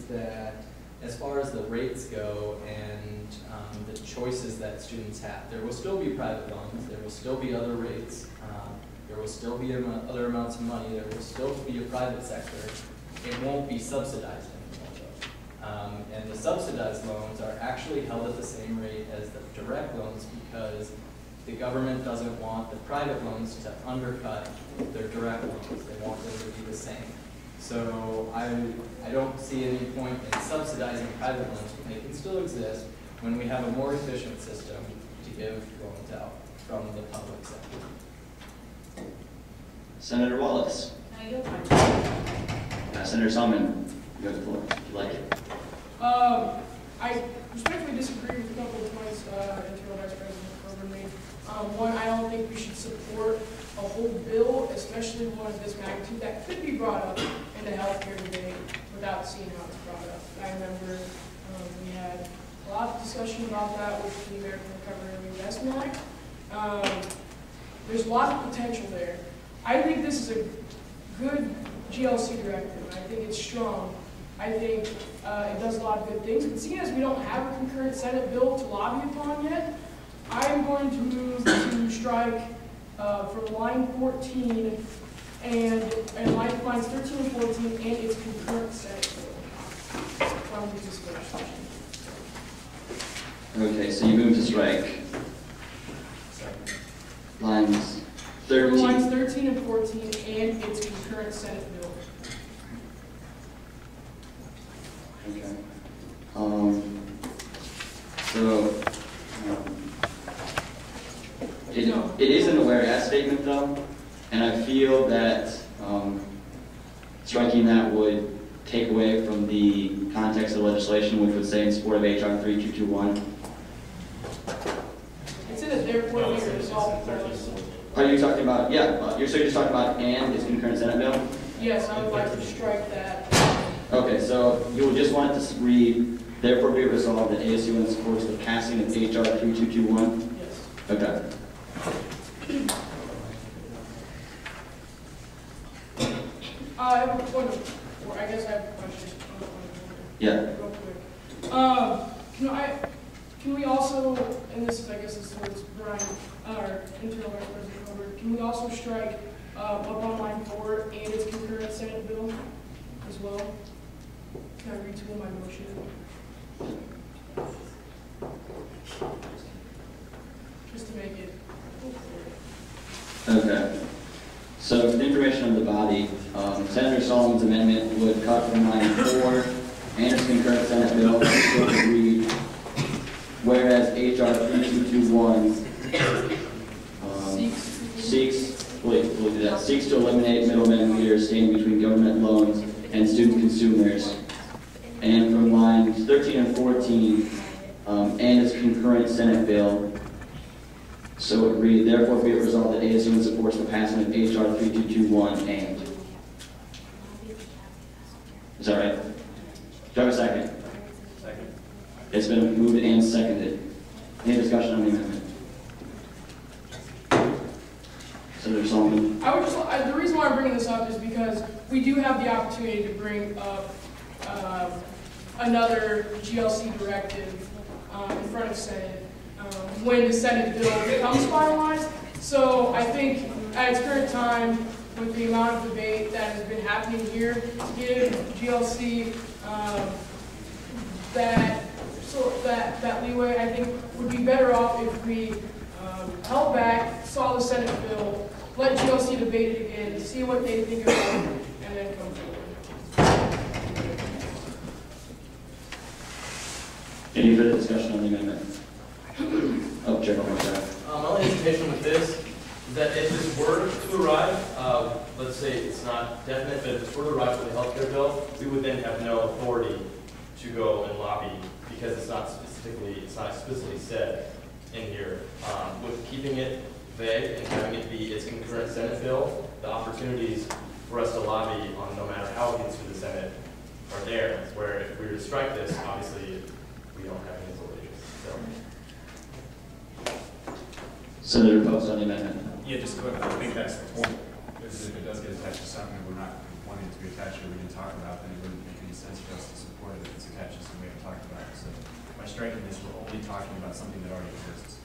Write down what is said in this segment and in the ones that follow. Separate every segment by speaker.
Speaker 1: that as far as the rates go and the choices that students have, there will still be private loans, there will still be other rates, there will still be other amounts of money, there will still be a private sector. It won't be subsidized anymore, though. And the subsidized loans are actually held at the same rate as the direct loans because the government doesn't want the private loans to undercut their direct loans. They want them to be the same. So I don't see any point in subsidizing private loans, but they can still exist when we have a more efficient system to give loans out from the public sector.
Speaker 2: Senator Wallace. Senator Salmon, you have the floor if you like it.
Speaker 3: I respectfully disagree with a couple of points Internal Vice President Coburn made. One, I don't think we should support a whole bill, especially one of this magnitude, that could be brought up in the healthcare debate without seeing how it's brought up. I remember we had a lot of discussion about that with the American Recovery and Reinvestment Act. There's a lot of potential there. I think this is a good GLC directive. I think it's strong. I think it does a lot of good things. But seeing as we don't have a concurrent Senate bill to lobby upon yet, I'm going to move to strike from line 14 and lines 13 and 14 and its concurrent Senate bill. From the discussion.
Speaker 2: Okay, so you move to strike lines 13.
Speaker 3: Lines 13 and 14 and its concurrent Senate bill.
Speaker 2: Okay. It is an aware-as statement, though, and I feel that striking that would take away from the context of the legislation, which would say in support of HR 3221.
Speaker 3: It's in a therefore be resolved clause.
Speaker 2: Are you talking about, you're just talking about and its concurrent Senate bill?
Speaker 3: Yes, I would like to strike that.
Speaker 2: Okay, so you would just want it to read, therefore be it resolved that ASUN supports the passing of HR 3221?
Speaker 3: Yes.
Speaker 2: Okay.
Speaker 3: I have a point of, or I guess I have a question.
Speaker 2: Yeah.
Speaker 3: Real quick. Can we also, and this is, I guess, is towards Brian, our Internal Vice President Coburn, can we also strike up on line 4 and its concurrent Senate bill as well? Can I retool my motion? Just to make it.
Speaker 2: Okay. So for the information of the body, Senator Solomon's amendment would cut from line 4 and its concurrent Senate bill to read, whereas HR 3221 seeks to eliminate middlemen and leaders standing between government loans and student consumers. And from lines 13 and 14 and its concurrent Senate bill, so it would read, therefore be it resolved that ASUN supports the passing of HR 3221 and. Is that right? Do I have a second?
Speaker 1: Second.
Speaker 2: It's been moved and seconded. Any discussion on the amendment? Senator Solomon.
Speaker 3: The reason why I'm bringing this up is because we do have the opportunity to bring up another GLC directive in front of Senate when the Senate bill becomes finalized. So I think at its current time, with the amount of debate that has been happening here, to give GLC that leeway, I think would be better off if we held back, saw the Senate bill, let GLC debate it again, see what they think about it, and then come forward.
Speaker 2: Any further discussion on the amendment? Oh, Chair Barmore.
Speaker 4: My only hesitation with this is that if this were to arrive, let's say it's not definite, but if this were to arrive for the healthcare bill, we would then have no authority to go and lobby because it's not explicitly said in here. With keeping it vague and having it be its concurrent Senate bill, the opportunities for us to lobby on no matter how it gets through the Senate are there. Where if we were to strike this, obviously we don't have any authority.
Speaker 2: Senator Post on the amendment.
Speaker 5: Yeah, just quick. I think that's the point. Because if it does get attached to something we're not wanting it to be attached to, we didn't talk about, then it wouldn't make any sense for us to support it be talking about something that already exists.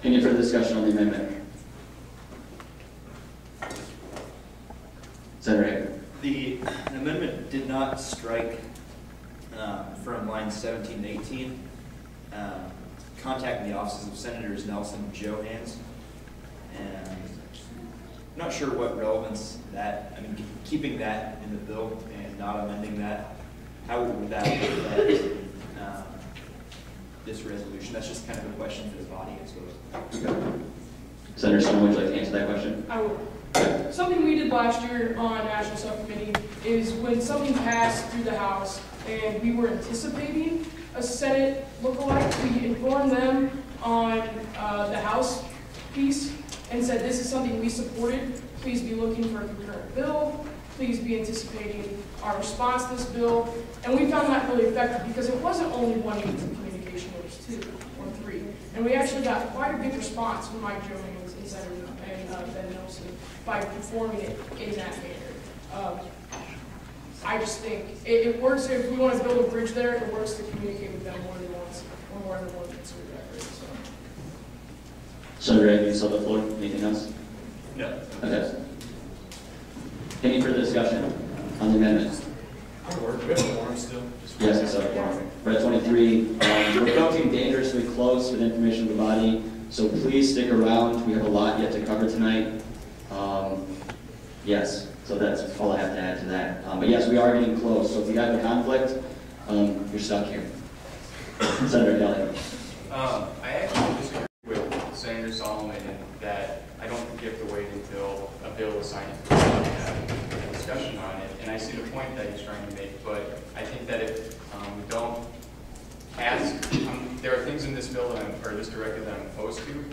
Speaker 2: Any further discussion on the amendment? Senator Hager.
Speaker 6: The amendment did not strike from lines 17 and 18, contact the offices of Senators Nelson and Johans. And I'm not sure what relevance that, I mean, keeping that in the bill and not amending that, how would that affect this resolution? That's just kind of a question for the body, I suppose.
Speaker 2: Okay. Senator Stone, would you like to answer that question?
Speaker 3: I would. Something we did last year on National Subcommittee is when something passed through the House and we were anticipating a Senate lookalike, we informed them on the House piece and said this is something we supported. Please be looking for a concurrent bill. Please be anticipating our response to this bill. And we found that really effective because it wasn't only one means of communication, it was 2 or 3. And we actually got quite a big response from Mike Johans and Senator Ben Nelson by performing it in that manner. I just think it works. If we want to build a bridge there, it works to communicate with them more than once or more than one considered that bridge.
Speaker 2: Senator Hager, you still have the floor. Anything else?
Speaker 6: No.
Speaker 2: Okay. Any further discussion on the amendment?
Speaker 5: We have a forum still?
Speaker 2: Yes, it's up. We're at 23. We're approaching dangerously close with information to the body, so please stick around. We have a lot yet to cover tonight. Yes, so that's all I have to add to that. But yes, we are getting close, so if you have a conflict, you're stuck here. Senator Kelly.
Speaker 7: I actually disagree with Senator Solomon in that I don't think you have to wait until a bill is signed to have a discussion on it. And I see the point that he's trying to make, but I think that if we don't ask, there are things in this bill that or this directive that I'm opposed to,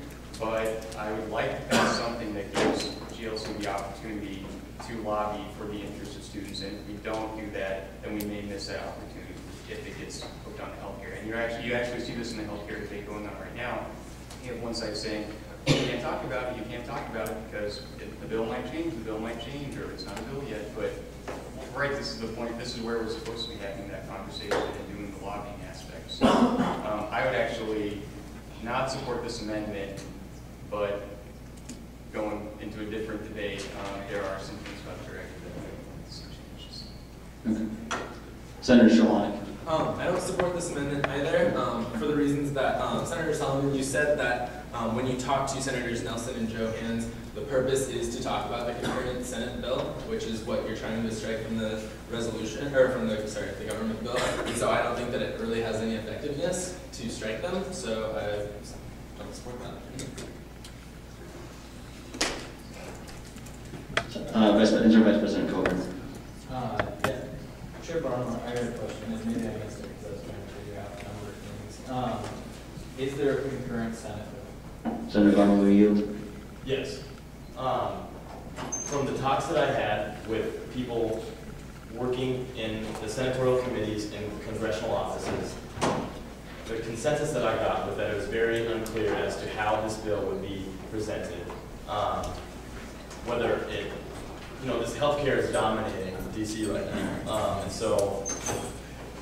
Speaker 7: but I would like to pass something that gives GLC the opportunity to lobby for the interest of students. And if we don't do that, then we may miss that opportunity if it gets hooked on healthcare. And you actually see this in the healthcare debate going on right now. You have one side saying, you can't talk about it, you can't talk about it because the bill might change, or it's not a bill yet. But right, this is the point, this is where we're supposed to be having that conversation and doing the lobbying aspect. So I would actually not support this amendment, but going into a different debate, there are some things about the directive that might make some changes.
Speaker 2: Okay. Senator Shawanik.
Speaker 8: I don't support this amendment either, for the reasons that Senator Solomon, you said that when you talk to Senators Nelson and Johans, the purpose is to talk about the concurrent Senate bill, which is what you're trying to strike from the resolution, or from the government bill. And so I don't think that it really has any effectiveness to strike them, so I don't support that.
Speaker 2: Vice President Coburn.
Speaker 1: Yeah. Chair Barmore, I got a question, and maybe I missed it because I was trying to figure out a number of things. Is there a concurrent Senate bill?
Speaker 2: Senator Barmore, will you yield?
Speaker 4: Yes. From the talks that I had with people working in the senatorial committees and congressional offices, the consensus that I got was that it was very unclear as to how this bill would be presented. Whether it, this healthcare is dominating DC right now, and so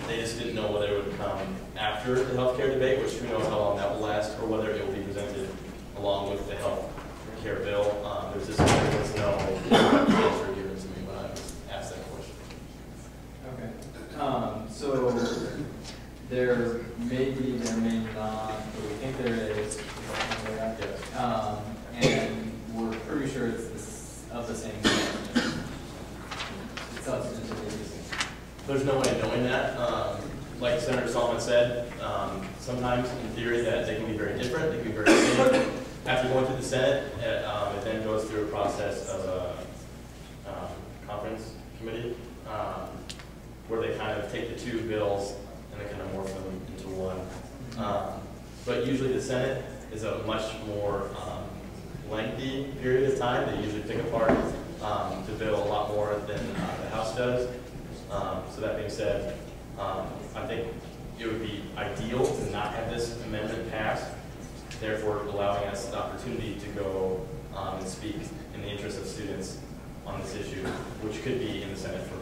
Speaker 4: they just didn't know whether it would come after the healthcare debate, which who knows how long that will last, or whether it will be presented along with the healthcare bill. There's just no answer given to me when I was asked that question.
Speaker 1: Okay. So there may be, there may not, but we think there is. And we're pretty sure it's of the same
Speaker 4: There's no way of knowing that. Like Senator Solomon said, sometimes in theory that they can be very different, they can be very similar. After going through the Senate, it then goes through a process of a conference committee where they kind of take the two bills and they kind of morph them into one. But usually the Senate is a much more lengthy period of time. They usually pick apart the bill a lot more than the House does. So that being said, I think it would be ideal to not have this amendment passed, therefore allowing us the opportunity to go and speak in the interest of students on this issue, which could be in the Senate for